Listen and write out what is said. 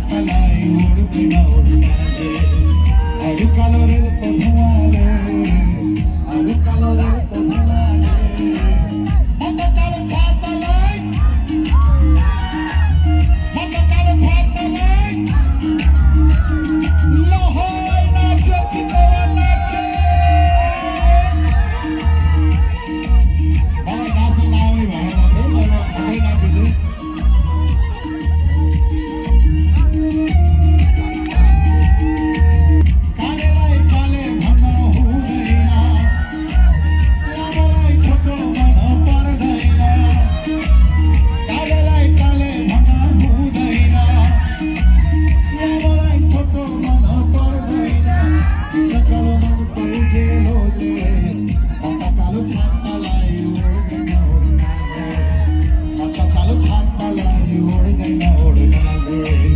ছাতালাই উড়বে না উড়বে আর কালোরের তো ধোঁয়ালে আর কালোরের তো ধোঁয়ালে মাথা কালো ছাতালাই মাথা কালো ছাতালাই লহয় নাচে চিতোয়া নাচে বাবা নাচে না আমি ভালো বাবা সবাই নাচে ছাতালাই ওড় গই না ওড় না